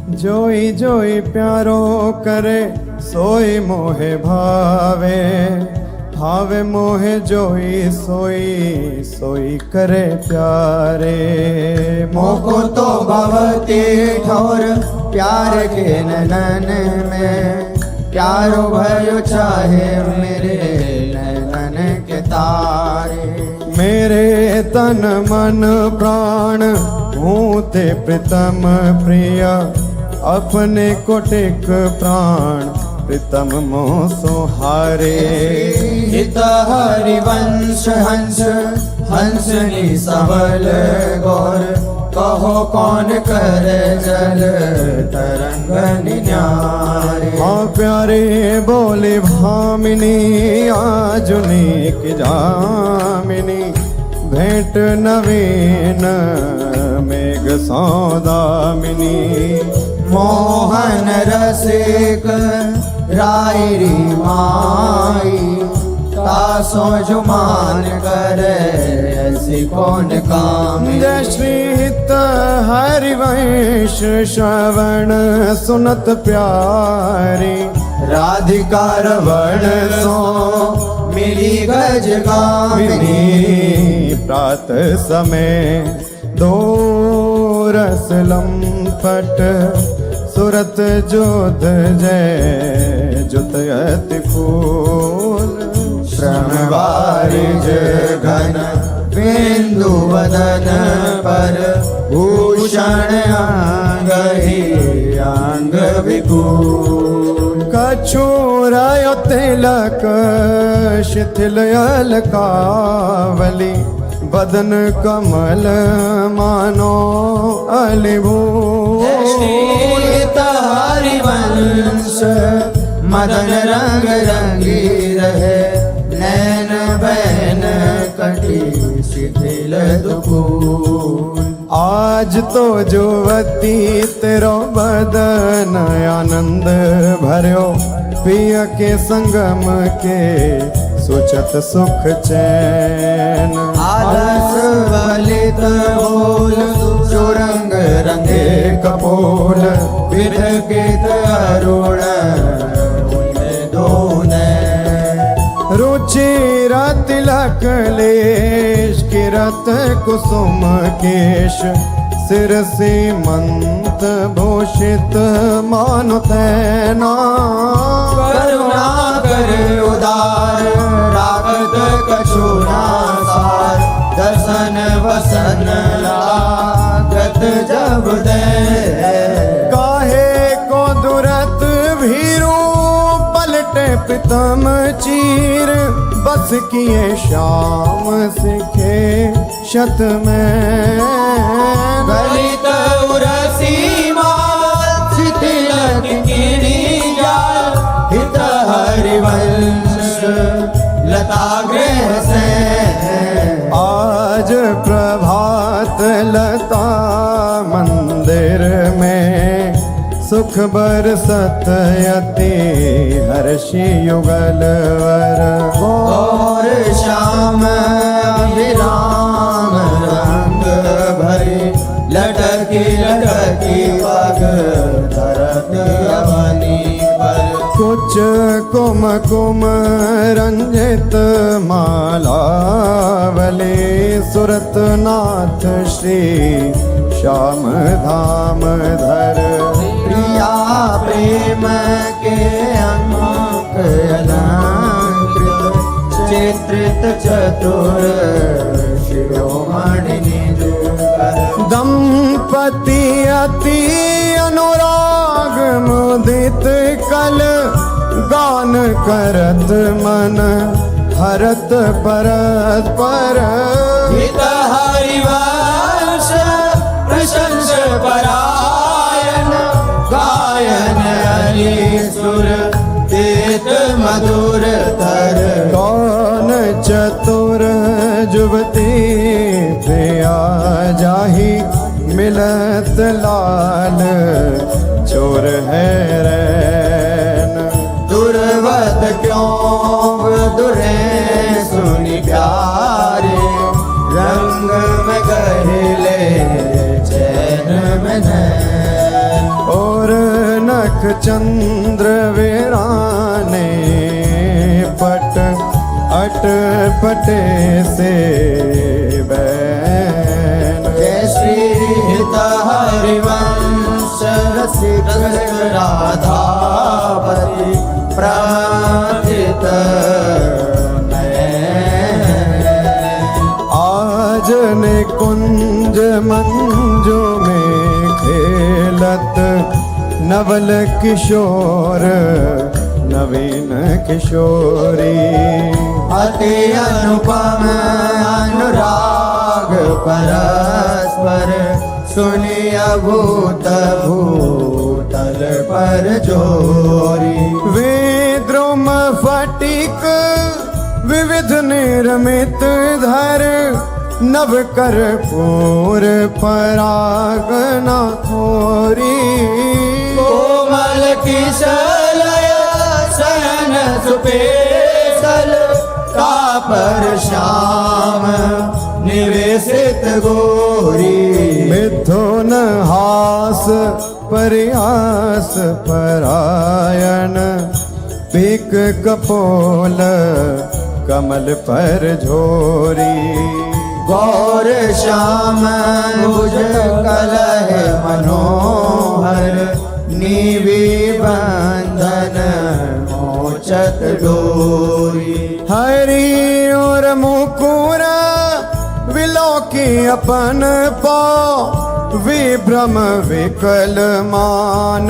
जोई जोई प्यारो करे सोई मोहे भावे, भावे मोहे जोई सोई सोई करे प्यारे। मोको तो भवती ठोर प्यार के नैनन में, प्यारो भयो चाहे मेरे नैनन के तारे। मेरे तन मन प्राण हूँ ते प्रीतम प्रिय, अपने कोटिक प्राण प्रीतम मोह सुहारे। हित हरिवंश हंस हंसनी सबल गौर, कहो कौन करे जल तरंग निन्यारे। हाँ प्यारे बोले भामिनी आजुनी की जामिनी, भेंट नवीन मेघ सौदामिनी। मोहन रसिक रायरी माई, तासो जुमान करे ऐसी कौन कामी। जय श्री हित हरिवंश श्रवण सुनत प्यारी, राधिका रवण सो मिली गज गामिनी। प्रात समय दो रस लंपट, सुरत जोध जय जुतयति फूल। श्रमवारिज घन बिंदु वदन पर, भूषण अंग ही अंग विपुल। कछुरायो तिलक शिथिल अलकावली, बदन कमल मानो अलिभूल। हरिवंश मदन रंग रंगी रहे, नैन बैन कटी शिथिल दुकूल। आज तो जुवती तेरो बदन आनंद भर्यो, पिय के संगम के सुचत सुख चैन। आलस बलित बोल सुरंग रंगे कपोल, विरकित अरुण दोने। रुचिर तिलक लेश किरत कुसुम केश, सिर सीमंत भूषित मानु तैना। करुणा कर उदार रागत कछुना सार, दर्शन वसन लागत जब दे। काहे को दुरत भीरू पलटे प्रीतम चीर, बस किए शाम सिखे शत में। गलित उरसी माल शिथिल किरी जाल, हित हरिवंश लता गृह से। आज प्रभात लता मंदिर में, सुख बरसत यति हर्षि युगल वर। और श्याम विराम रंग भरी, लटकी लटकी पग धरत अवनी पर। कुछ कुम कुम रंजित मालावली, सुरत नाथ श्री श्याम धाम धर। प्रिया प्रेम के अंक अलंकृत, चित्रित चतुर शिरोमणि निज कर। दंपति अति अनुराग मुदित कल, गान करत मन हरत परस्पर। हित हरिवंश प्रशंस परायण, गायन हरि सुर देत मधुर तर। कौन चतुर जुवती प्रिया जाही, मिलत लाल चोर है रैन। दुर्वत क्यों दुरे सुनि प्यारे, रंग में गहले चैन में नैन। और अलख चंद्र वीराने पट अट पटे से बैन। जय श्री हित हरिवंश रसिक राधापति प्रार्थित आज निकुंज मंजू में खेलत नवल किशोर नवीन किशोरी। अति अनुपम अनुराग परस्पर सुनिय भूत भूतल पर जोरी। वेद्रुम फटिक विविध निर्मित धर नव कर्पूर परागना खोरी। कोमल किशलय शयन सुपेशल कापर श्याम निवेशित गोरी। मिथुन हास प्रयास परायण पीक कपोल कमल पर झोरी। गौर श्याम भुज कलह मनोहर नीवी बंधन मोचत डोरी। हरि और मुकुर विलोकी अपन पाओ विभ्रम विकल मान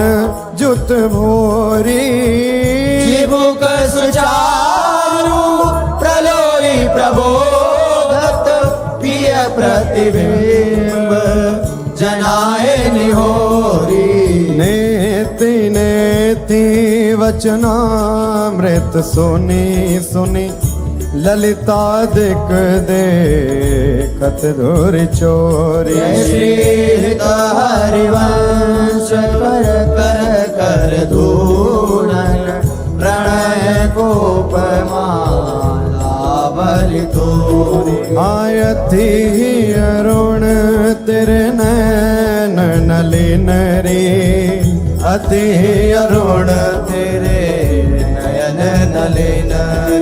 जुत भोरी। जीवुक सुचारु प्रलोई प्रबोधत प्रिय प्रतिबिंब जनाए निहोरी। नेति नेति वचनामृत सुनी सुनी ललिता दिक देखत धुर चोरी। जय श्री हित हरिवंश कर कर कर धूनन प्रणय कोपमाला बलि तोरी। आयति अरुण तेरे नैन नलिन रे। अति अरुण तेरे नयन नलिन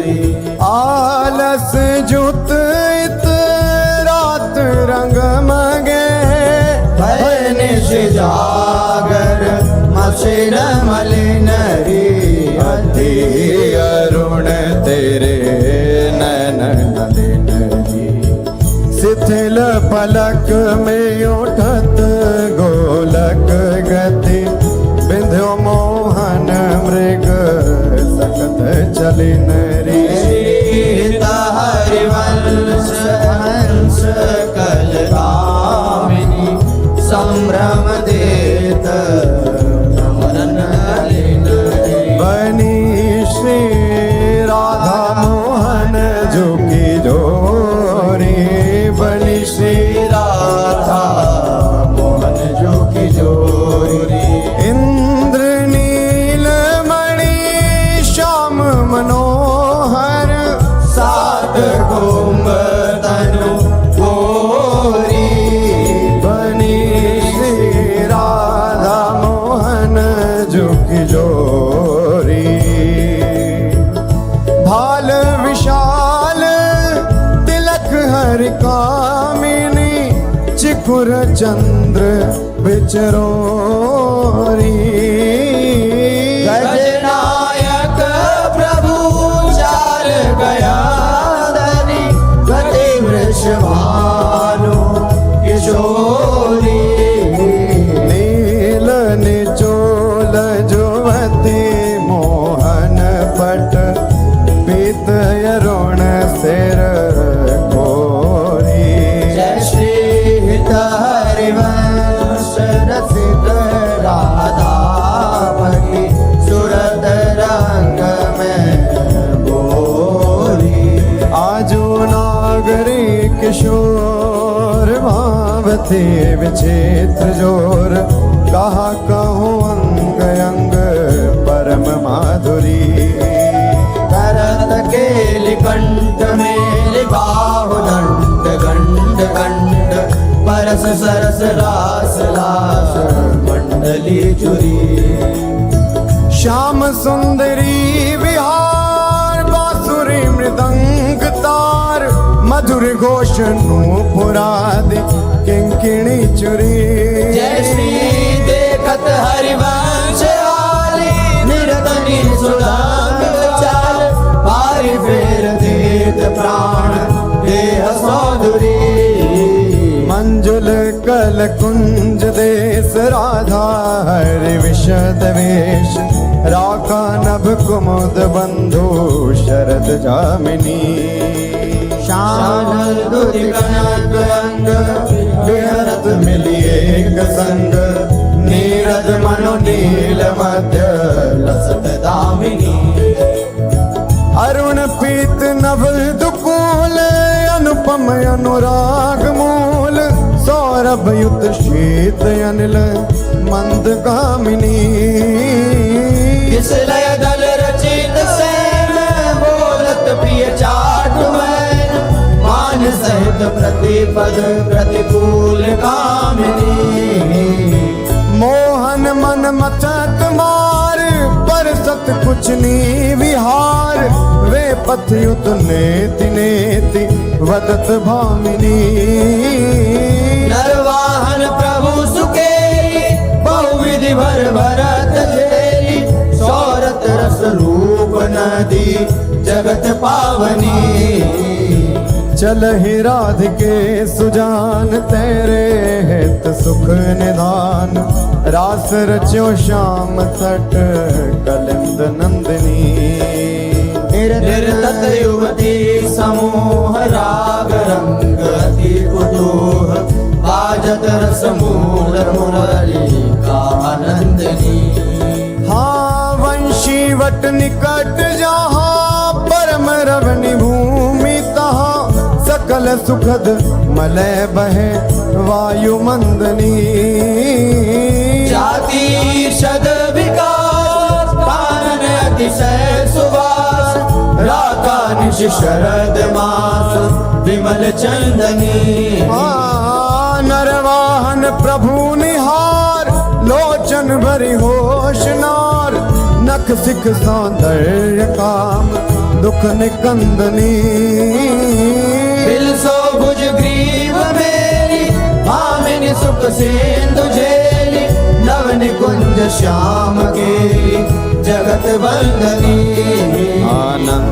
रे। आलस जुत इत रात रंग मगे भय निश जागर मसिन मलिन रे। अति अरुण तेरे नैन नलिन रे। शिथिल पलक में उठत गोलक गति बिंध्यो मोहन मृग सकत चलिन रे। हरिवंश हंस कलकामिनी संभ्रम देत नमन नलिन रे। बनी श्री राधा मोहन जो की जोरी। बनी श्री राधा मोहन जो की जोरी। इंद्र नील मणि श्याम मनोहर सात कुंभ तनु गोरी। बनी श्री राधा मोहन जो की जोरी। भाल विशाल तिलक हरि कामिनी चिखुर चंद्र बिचरोरी। गजनायक प्रभु चार गया धनी गति वृषभानु किशोरी। नील निचोल जुवती मोहन पट पीत अरुण सिर गोरी। जय श्री हित हरिवंश रसिक राधापति सुरत रंग में बोरी। आजू नागरी किशोर भावती विचित्र जोर। कहा कहूँ अंग अंग परम माधुरी। करत केलि कंठ मेलि बाहु दंड गंड गंड परस सरस रास लास मंडली चुरी। श्याम सुंदरी विहार बांसुरी मृदंग तार मधुर घोष नूपुरादि किंकिणी चुरी जय श्री देखत हरिवंश आली निरतनी सुदाम चाल पारि फेर देत प्राण देह सौंदरी मंजुल कल कुंज देश राधा हरि विशद वेश राका नभ कुमुद बंधु शरद जामिनी शानल दुधि कनक अंग विहरत मिली एक संग नीरद मनो नील मध्य लसत दामिनी अरुण पीत नभ दुकूल अनुपम अनुराग मूल सौरभ युत शीत अनिल मंद कामिनी किस लय दल रचित सैन बोलत प्रिय चाट मैन मान सहित प्रतिपद प्रतिकूल कामिनी मोहन मन मचत मार पर सत कुछ नी विहार वे पथयुत नेति नेति वदत भामिनी नरवाहन प्रभु सुकेरी बहुविधि भर भरत झेली सौरत रस रूप नदी जगत पावनी चल ही राधिके सुजान तेरे हित सुख निधान रास रच्यो श्याम तट कलिंद नंदिनी निर्तत युवती समूह राग रंग अति कुतूह बाजत रस मूल मुरली का आनंदनी हाँ वंशी वट निकट जहाँ परम रवनि भूमि तहाँ सकल सुखद मलय बहे वायु मंदनी जाति शद विकास कानन अतिशय सुवास राका निश शरद मास विमल चंदनी नरवाहन प्रभु निहार लोचन भरी होशनार नख सिख सौंदर्य काम दुख निकंदनी बिल सो भुज ग्रीव मेरी भामिनी सुख सिंधु झेली नव निकुंज श्याम केरी जगत वंदनी आनंद